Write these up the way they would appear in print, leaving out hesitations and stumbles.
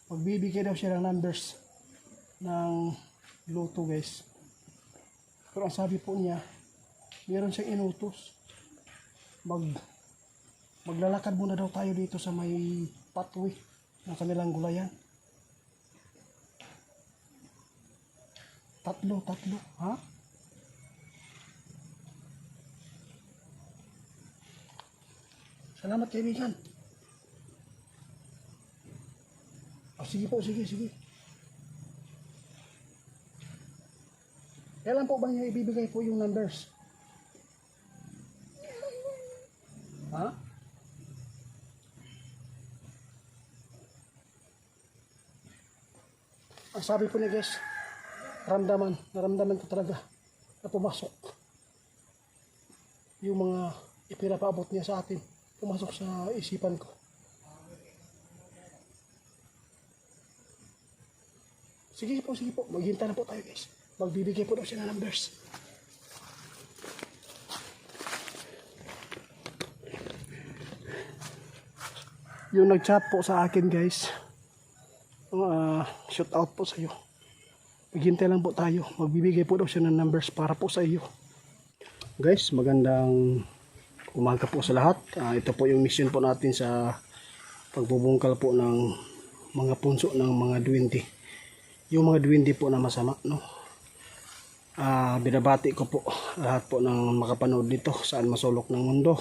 Magbibigay daw siya ng numbers ng luto guys. Pero ang sabi po niya, meron siyang inutos. Maglalakad muna daw tayo dito sa may pathway ng kanilang gulayan. Tatlo, ha? Salamat kaibigan. Sige po, sige. Kailan po ba niya ibibigay po yung numbers? Ha? Ang sabi po niya guys, naramdaman ko talaga na pumasok yung mga ipinapaabot niya sa atin. Pumasok sa isipan ko. Sige po. Maghintay na po tayo guys. Magbibigay po daw siya ng numbers. Yung nag-chat po sa akin guys, shout out po sa iyo. Maghintay lang po tayo. Magbibigay po daw siya ng numbers para po sa iyo. Guys, magandang umaga po sa lahat. Ito po yung mission po natin sa pagbubungkal po ng mga punso ng mga duwende. Yung mga duwende po na masama, no? Binabati ko po lahat po ng makapanood nito saan masulok ng mundo.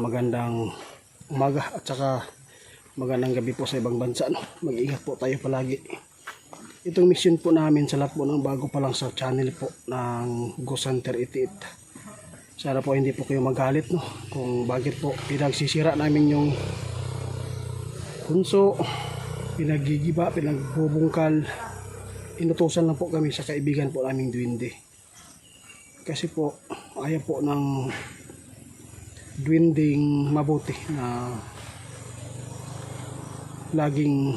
Magandang umaga at saka magandang gabi po sa ibang bansa, no? Mag-ingat po tayo palagi. Itong mission po namin sa lahat po ng bago pa lang sa channel po ng Ghost Hunter 88. Sana po hindi po kayo magalit, no? Kung bakit po pinagsisira namin yung punso, pinagigiba, pinagbubungkal. Inutusan lang po kami sa kaibigan po naming duwende. Kasi po ayaw po ng duwending mabuti na laging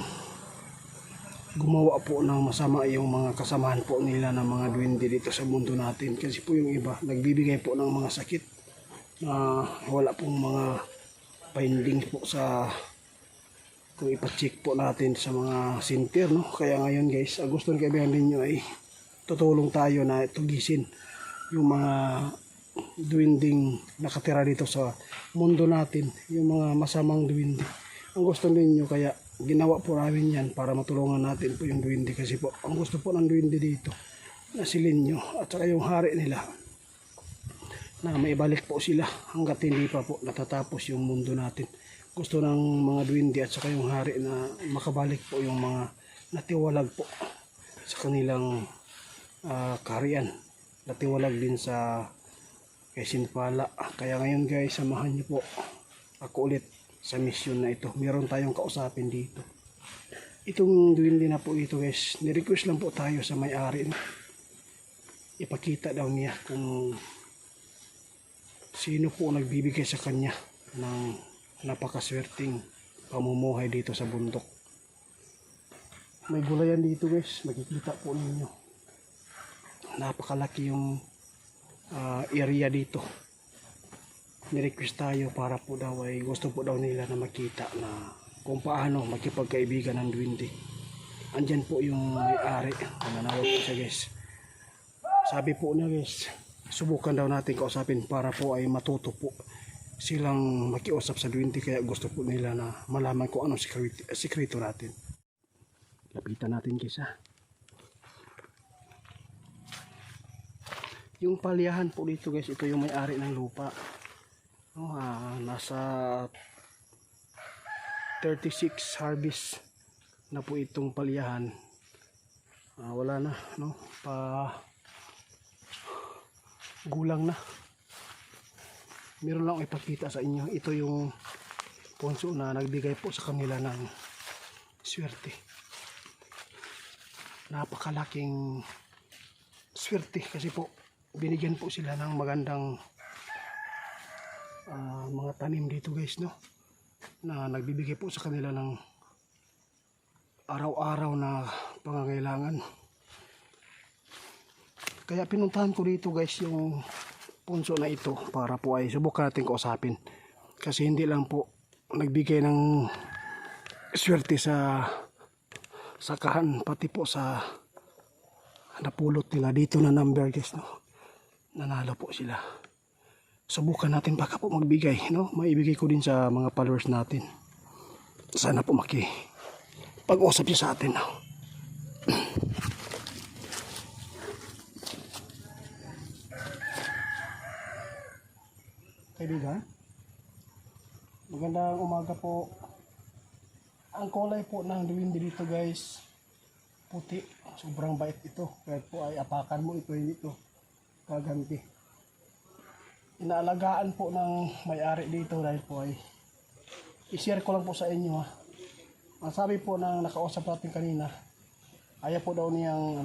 gumawa po ng masama yung mga kasamahan po nila ng mga duwende dito sa mundo natin. Kasi po yung iba nagbibigay po ng mga sakit na wala pong mga findings po sa kung ipacheck po natin sa mga center, no? Kaya ngayon guys, gusto ng kaibigan ninyo ay tutulong tayo na tugisin yung mga duwending nakatira dito sa mundo natin, yung mga masamang duwende. Ang gusto ninyo, kaya ginawa po namin yan para matulungan natin po yung duwende. Kasi po ang gusto po ng duwende dito na silin nyo at saka yung hari nila na maibalik po sila hanggat hindi pa po natatapos yung mundo natin. Gusto ng mga duwende at saka yung hari na makabalik po yung mga natiwalag po sa kanilang kaharian. Natiwalag din sa kay Sinpala. Kaya ngayon guys, samahan niyo po ako ulit sa mission na ito. Meron tayong kausapin dito. Itong duwende na po ito guys, nirequest lang po tayo sa may-ari. Ipakita daw niya kung sino po nagbibigay sa kanya ng napakaswerteng pamumuhay dito sa bundok. May gulayan dito guys, makikita po ninyo. Napakalaki yung area dito. Nirequest tayo para po daw ay gusto po daw nila na makita na kung paano makipagkaibigan ng duwende. Andyan po yung may-ari, nananawag po siya guys. Sabi po niya guys, subukan daw natin kausapin para po ay matuto po silang makiusap sa duwende. Kaya gusto po nila na malaman kung anong sikreto natin. Lapitan natin guys ha. Yung palyahan po dito guys, ito yung may-ari ng lupa. Nasa 36 harvest na po itong palyahan. Wala na, no? Gulang na. Meron lang ipakita sa inyo. Ito yung punso na nagbigay po sa kanila ng swerte. Napakalaking swerte kasi po binigyan po sila ng magandang mga tanim dito guys, no? Na nagbibigay po sa kanila ng araw-araw na pangangailangan. Kaya pinuntahan ko dito guys yung punso na ito para po ay subukan natin kausapin. Kasi hindi lang po nagbigay ng swerte sa sakahan, pati po sa napulot nila dito na number guys, no. Nanalo po sila. Subukan natin baka po magbigay, no. Maibigay ko din sa mga followers natin. Sana po pag-usap niya sa atin, no. Kaibigan, magandang umaga po. Ang kulay po ng duwindi dito guys, puti. Sobrang bait ito. Kaya po ay apakan mo ito, hindi ito kaganti. Inaalagaan po ng may-ari dito dahil po ay i-share ko lang po sa inyo, ha. Ang sabi po ng nakausap natin kanina, ayaw po daw niyang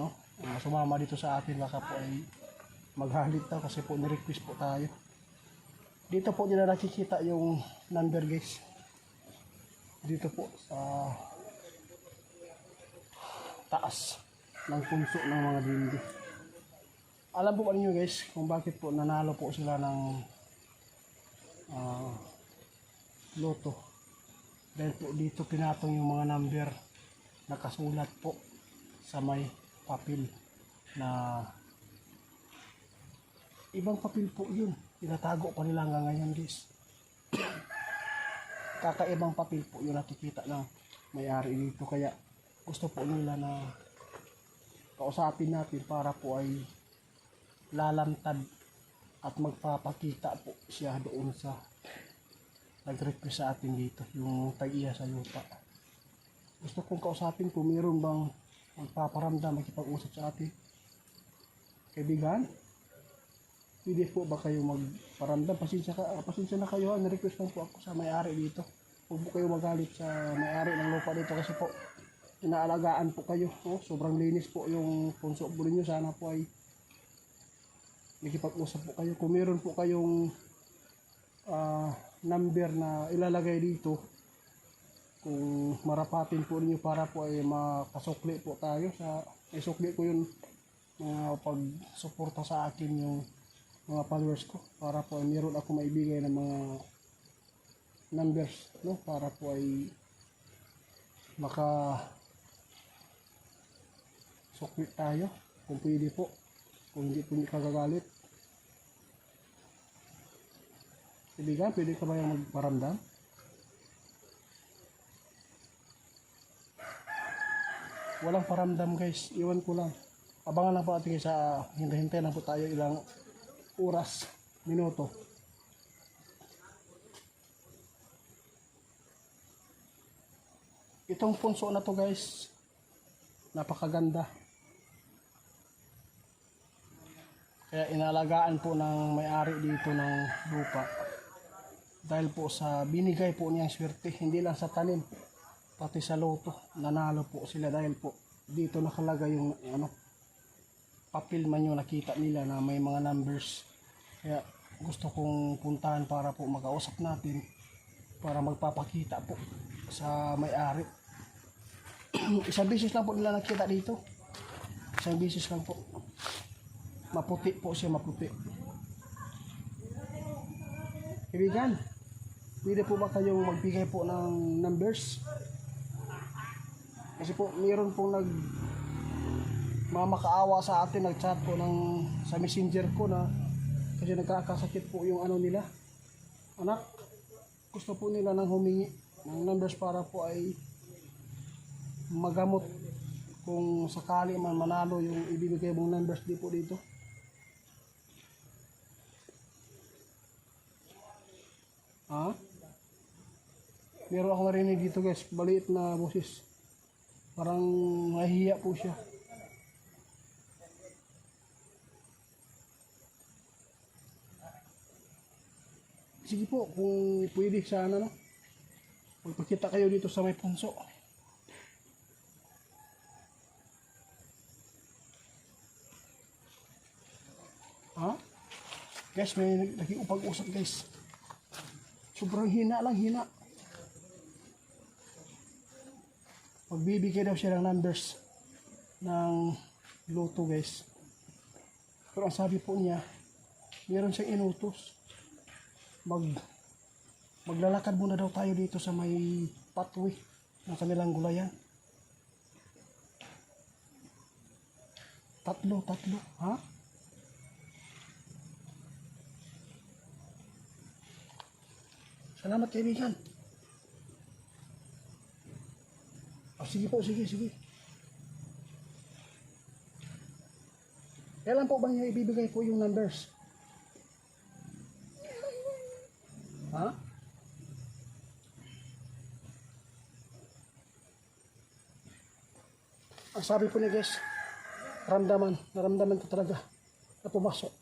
sumama dito sa atin, baka po ay maghalit daw kasi po ni-request po tayo. Dito po nila nakikita yung number guys. Dito po sa taas ng punso ng mga dindi. Alam po ba ninyo guys kung bakit po nanalo po sila ng loto? Dahil po dito pinatong yung mga number nakasulat po sa may papel na ibang papel po yun. Tinatago pa nila hanggang ngayon guys. Kakaibang papel po yung nakikita na may-ari dito, kaya gusto po nila na kausapin natin para po ay lalantad at magpapakita po siya doon sa nag-request sa atin dito, yung tag-iya sa lupa. Gusto kong kausapin kung mayroon bang magpaparamdam, makipag-usap sa atin. Kaibigan, pwede po ba kayo magparamdam? Pasensya na kayo, na-request lang po ako sa may-ari dito. Huwag po kayo magalit sa may-ari ng lupa dito kasi po inaalagaan po kayo. Sobrang linis po yung punso po ninyo. Sana po ay nakipag-usap po kayo. Kung meron po kayong number na ilalagay dito, kung marapatin po ninyo para po ay makasukli po tayo. Isukli ko yun pag-suporta sa akin yung mga followers ko para po ay meron ako maibigay ng mga numbers, no, para po ay sukli tayo kung pwede po, kung hindi po kagagalit. Kaibigan, pwede ka ba yung magparamdam? Walang paramdam guys, iwan ko lang. Abangan lang po natin sa hintay-hintay lang po tayo ilang oras, minuto. Itong punso na to guys, napakaganda. Kaya inalagaan po ng may-ari dito ng lupa. Dahil po sa binigay po niyang swerte, hindi lang sa tanim, pati sa loto, nanalo po sila dahil po dito nakalagay yung papel man yung nakita nila na may mga numbers. Kaya gusto kong puntahan para po makausap natin, para magpapakita po sa may-ari. Isang beses lang po nila nakita dito. Isang beses lang po. Maputi po siya, maputi. Kaibigan, pwede po ba kayong magbigay po ng numbers? Kasi po mayroon pong mamakaawa sa atin, nag-chat po sa messenger ko na kasi nagkakasakit po yung nila, anak. Gusto po nila nang humingi ng numbers para po ay magamot kung sakali man manalo yung ibibigay mong numbers di po dito. Meron ako narinig dito guys, maliit na boses. Parang nahihiya po siya. Sige po, kung pwede sana, no? Magpakita kayo dito sa may punso. Guys, may nag-upag-usap guys. Sobrang hina lang, hina. Magbibigay daw siya ng numbers ng loto guys. Pero ang sabi po niya, meron siyang inutos. Maglalakad muna daw tayo dito sa may pathway ng kanilang gulayan. Tatlo, ha? Salamat kaibigan. Sige po, sige. Kailan po ba niyo ibibigay po yung numbers? Ha? Ang sabi po niya guys, naramdaman ko talaga na pumasok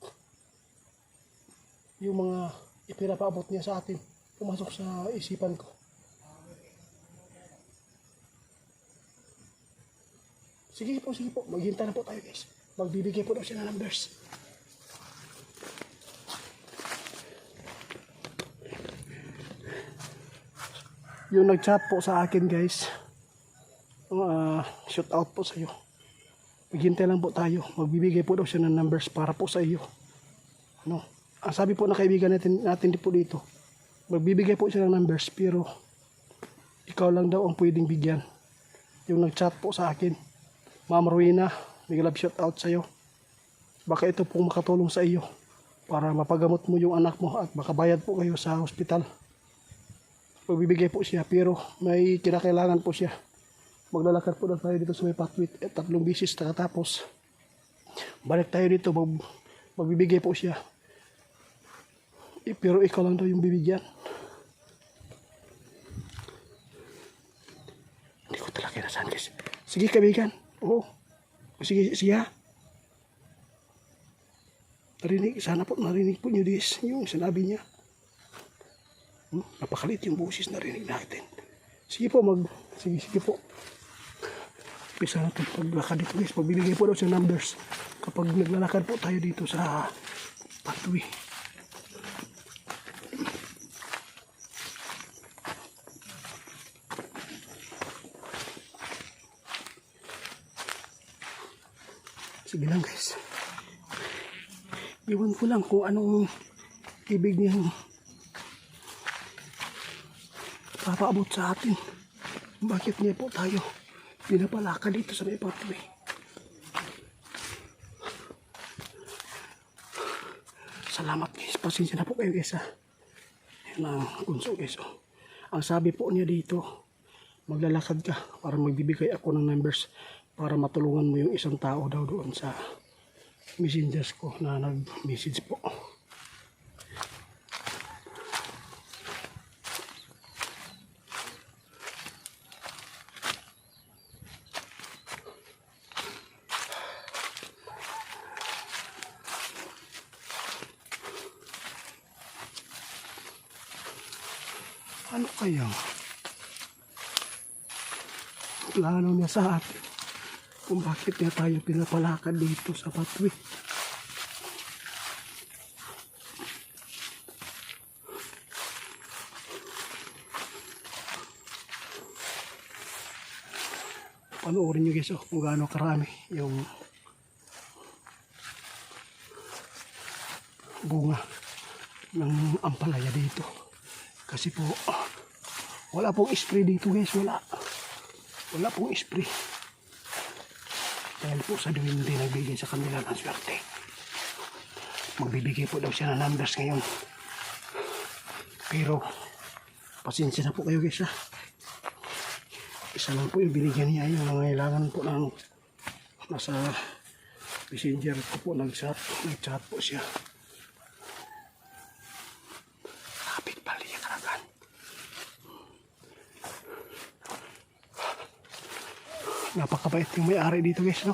yung mga ipinapaabot niya sa atin, pumasok sa isipan ko. Sige po, maghintay na po tayo guys, magbibigay po daw siya ng numbers. Yung nag-chat po sa akin guys, shout out po sa iyo. Maghintay lang po tayo. Magbibigay po daw siya ng numbers para po sa iyo. Ano? Ang sabi po na kaibigan natin po dito, magbibigay po siya ng numbers pero ikaw lang daw ang pwedeng bigyan. Yung nag-chat po sa akin, Ma'am Rowena, big love shout out sa iyo. Baka ito po makatulong sa iyo para mapagamot mo yung anak mo at makabayad po kayo sa hospital. Magbibigay po siya pero may kinakailangan po siya. Maglalakad po na tayo dito sa may pathway 3 bisis nakatapos. Balik tayo dito, magbibigay po siya. Pero ikaw lang daw yung bibigyan. Hindi ko talaga nasaan guys. Sige kaibigan. Oo. Sige ha. Sana po narinig po nyo this, yung sinabi niya. Napakalit yung boses narinig natin. Sige po, sige po. Pisa natin paglakad dito guys. Pagbibigay po daw sa numbers kapag naglalakad po tayo dito sa pathway. Sige lang guys. Iwan ko lang kung anong ibig niyang papaabot sa atin. Bakit niya po tayo pinapalakad dito sa may pathway? Salamat guys. Pasensya na po kayo guys ha. Yan ang kunso guys. Ang sabi po niya dito, maglalakad ka para magbibigay ako ng numbers para matulungan mo yung isang tao daw doon sa messengers ko na nag-message po. Ano kaya plano niya sa atin kung bakit niya tayo pinapalakad dito sa pathway? Panoorin nyo guys kung gaano karami yung bunga ng ampalaya dito. Kasi po wala pong spray dito guys, wala pong spray. Dahil po sa duwende nagbigay sa kanila ng swerte. Magbibigay po daw siya ng numbers ngayon. Pero pasensya na po kayo guys ha. Isa lang po yung binigyan niya, yung nangailangan po ng nasa messenger ko po nag-chat po siya. Kapit pali niya karagan. Napakabait yung may-ari dito guys, no?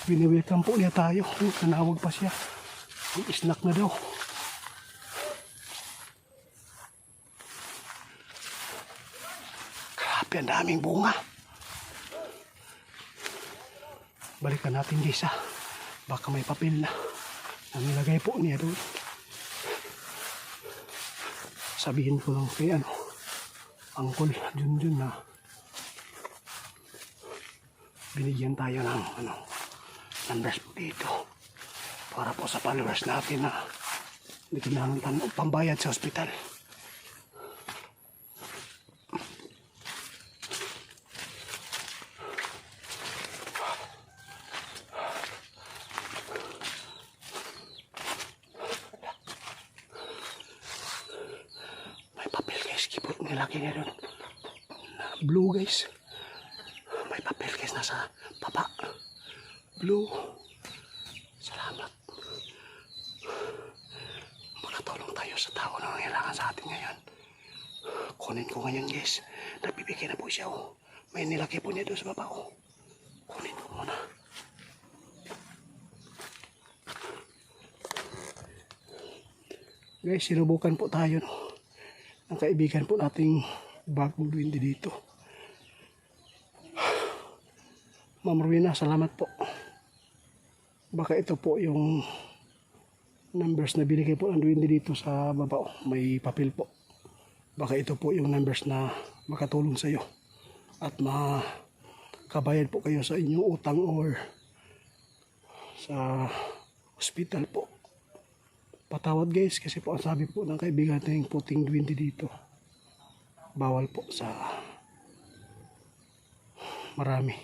Bini-welcome po niya tayo. Nanawag pa siya. Yung snack na daw. Grabe, ang daming bunga. Balikan natin guys ha. Baka may papel na nilagay po niya doon. Sabihin ko lang kay Uncle Junjun na binigyan tayo ng numbers po dito para po sa followers natin na hindi kinahanglan pambayad sa ospital. nilaki niya doon. Blue guys. May papel guys nasa baba. Blue. Salamat. Makatulong tayo sa tao na nangailangan sa atin ngayon. Kunin ko ngayon guys. Nagbibigay na po siya oh. May nilaki po niya doon sa baba oh. Kunin ko muna. Guys, sinubukan po tayo no. Ang kaibigan po nating bagong duwende dito. Ma'am Rowena, salamat po. Baka ito po yung numbers na binigay po ng duwende dito sa baba. May papel po. Baka ito po yung numbers na makatulong sa iyo. At makabayad po kayo sa inyong utang or sa hospital po. Patawad guys kasi po ang sabi po ng kaibigan nating puting duwende dito. Bawal po sa marami.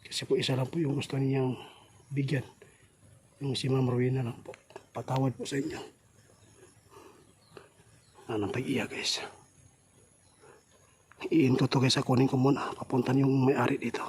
Kasi po isa lang po yung gusto niyang bigyan. Yung si Ma'am Rowena lang po. Patawad po sa inyo. Anong tag-iya guys. Iin ko to guys. Kunin ko muna. Papuntan yung may-ari dito.